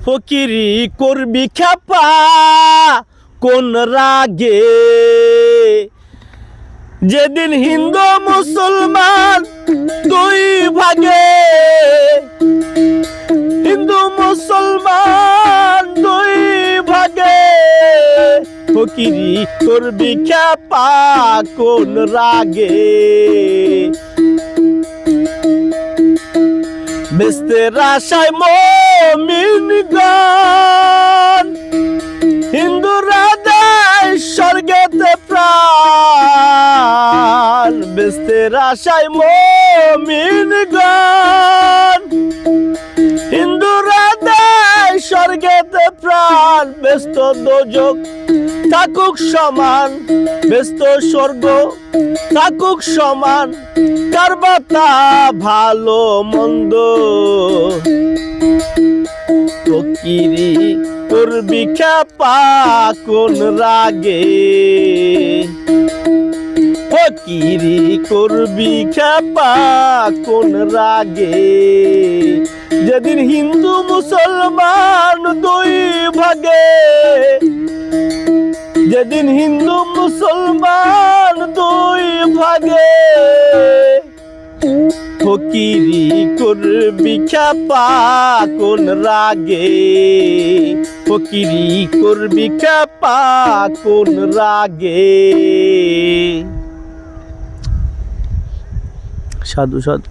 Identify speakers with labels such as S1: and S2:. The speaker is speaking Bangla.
S1: ফকিরি করবি খেপা কোন রাগে, যেদিন হিন্দু মুসলমান দুই ভাগে, হিন্দু মুসলমান দুই ভাগে, ফকিরি করবি খেপা কোন রাগে। বেস্তের আশায় মুমিনগণ হিন্দুরা দেয় স্বর্গেতে প্রাণ, বেস্তের আশায় মুমিনগণ হিন্দুরা দেয় স্বর্গেতে প্রাণ। ব্যস্ত দোজক থাকুক সমান, ব্যস্ত স্বর্গ থাকুক সমান, কারবাতা ভালো মন্দ। ফকিরি করবি খেপা কোন রাগে, ফকিরি করবি খেপা কোন রাগে, যেদিন হিন্দু মুসলমান দুই ভাগে, যেদিন হিন্দু মুসলমান দুই ভাগে, ফকিরি করবি খেপা কোন রাগে, ফকিরি করবি খেপা কোন রাগে। সাধু সাধু।